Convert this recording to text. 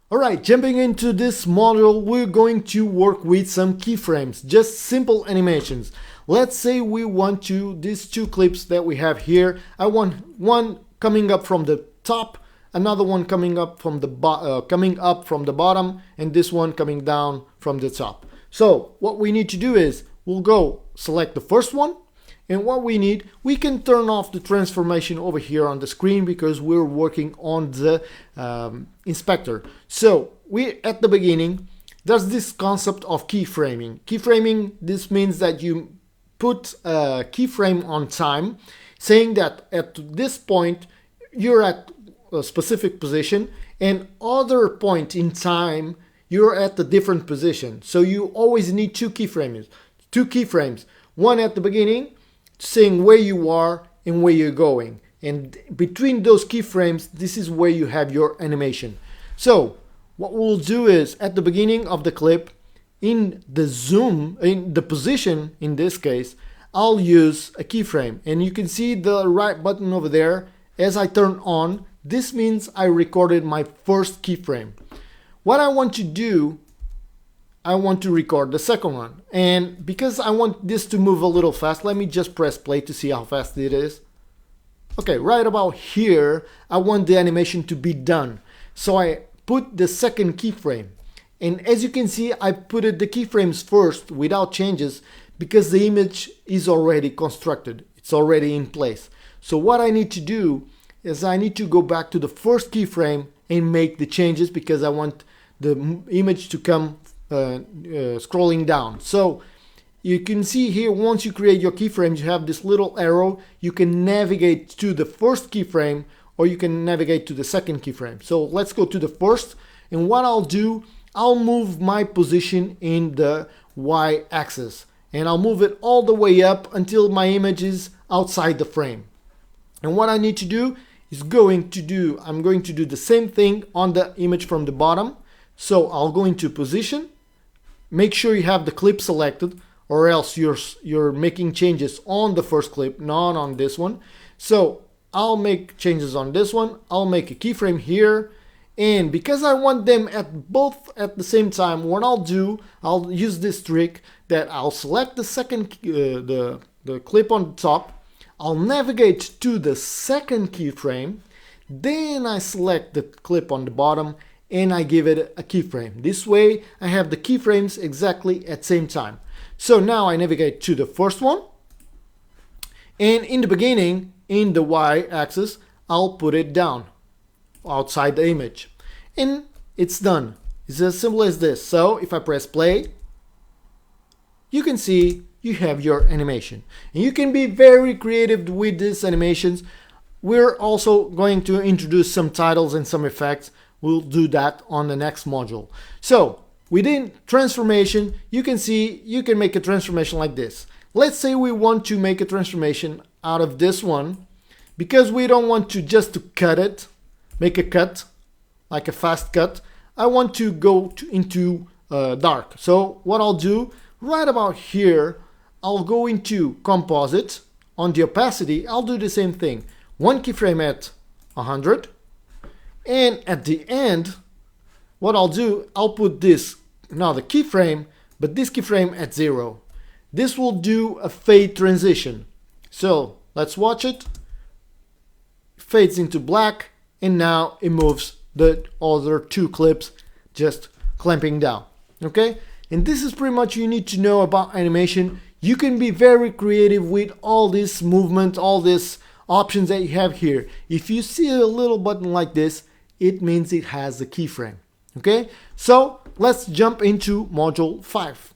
Alright, jumping into this module, we're going to work with some keyframes, just simple animations. Let's say we want to, these two clips that we have here, I want one coming up from the top, another one coming up from the bottom, and this one coming down from the top. So what we need to do is, we'll go select the first one, and what we can turn off the transformation over here on the screen because we're working on the inspector. So at the beginning, there's this concept of keyframing. Keyframing, this means that you put a keyframe on time, saying that at this point, you're at a specific position, and other point in time, you're at a different position. So you always need two keyframes, one at the beginning, saying where you are and where you're going, and between those keyframes, this is where you have your animation. So what we'll do is, at the beginning of the clip, in the zoom, in the position in this case, I'll use a keyframe, and you can see the right button over there. As I turn on, this means I recorded my first keyframe. What I want to do, I want to record the second one, and because I want this to move a little fast, let me just press play to see how fast it is. Okay, right about here, I want the animation to be done. So I put the second keyframe, and as you can see, I put the keyframes first without changes because the image is already constructed, it's already in place. So what I need to do is I need to go back to the first keyframe and make the changes because I want the image to come scrolling down. So you can see here, once you create your keyframes, you have this little arrow. You can navigate to the first keyframe or you can navigate to the second keyframe. So let's go to the first, and what I'll do, I'll move my position in the y-axis, and I'll move it all the way up until my image is outside the frame. And what I need to do is I'm going to do the same thing on the image from the bottom. So I'll go into position, make sure you have the clip selected, or else you're making changes on the first clip, not on this one. So I'll make changes on this one. I'll make a keyframe here, and because I want them both at the same time, what I'll do, I'll use this trick that I'll select the second the clip on the top. I'll navigate to the second keyframe, then I select the clip on the bottom and I give it a keyframe. This way I have the keyframes exactly at the same time. So now I navigate to the first one, and in the beginning, in the y-axis, I'll put it down outside the image, and it's done. It's as simple as this. So if I press play, you can see you have your animation, and you can be very creative with these animations. We're also going to introduce some titles and some effects. We'll do that on the next module. So within transformation, you can see you can make a transformation like this. Let's say we want to make a transformation out of this one, because we don't want to just cut it, make a cut, like a fast cut. I want to go into dark. So what I'll do, right about here, I'll go into composite. On the opacity, I'll do the same thing. One keyframe at 100. And at the end, what I'll do, I'll put this, now the keyframe, but this keyframe at 0. This will do a fade transition. So let's watch it. Fades into black, and now it moves the other two clips just clamping down. Okay? And this is pretty much you need to know about animation. You can be very creative with all this movement, all these options that you have here. If you see a little button like this, it means it has a keyframe. Okay? So let's jump into module 5.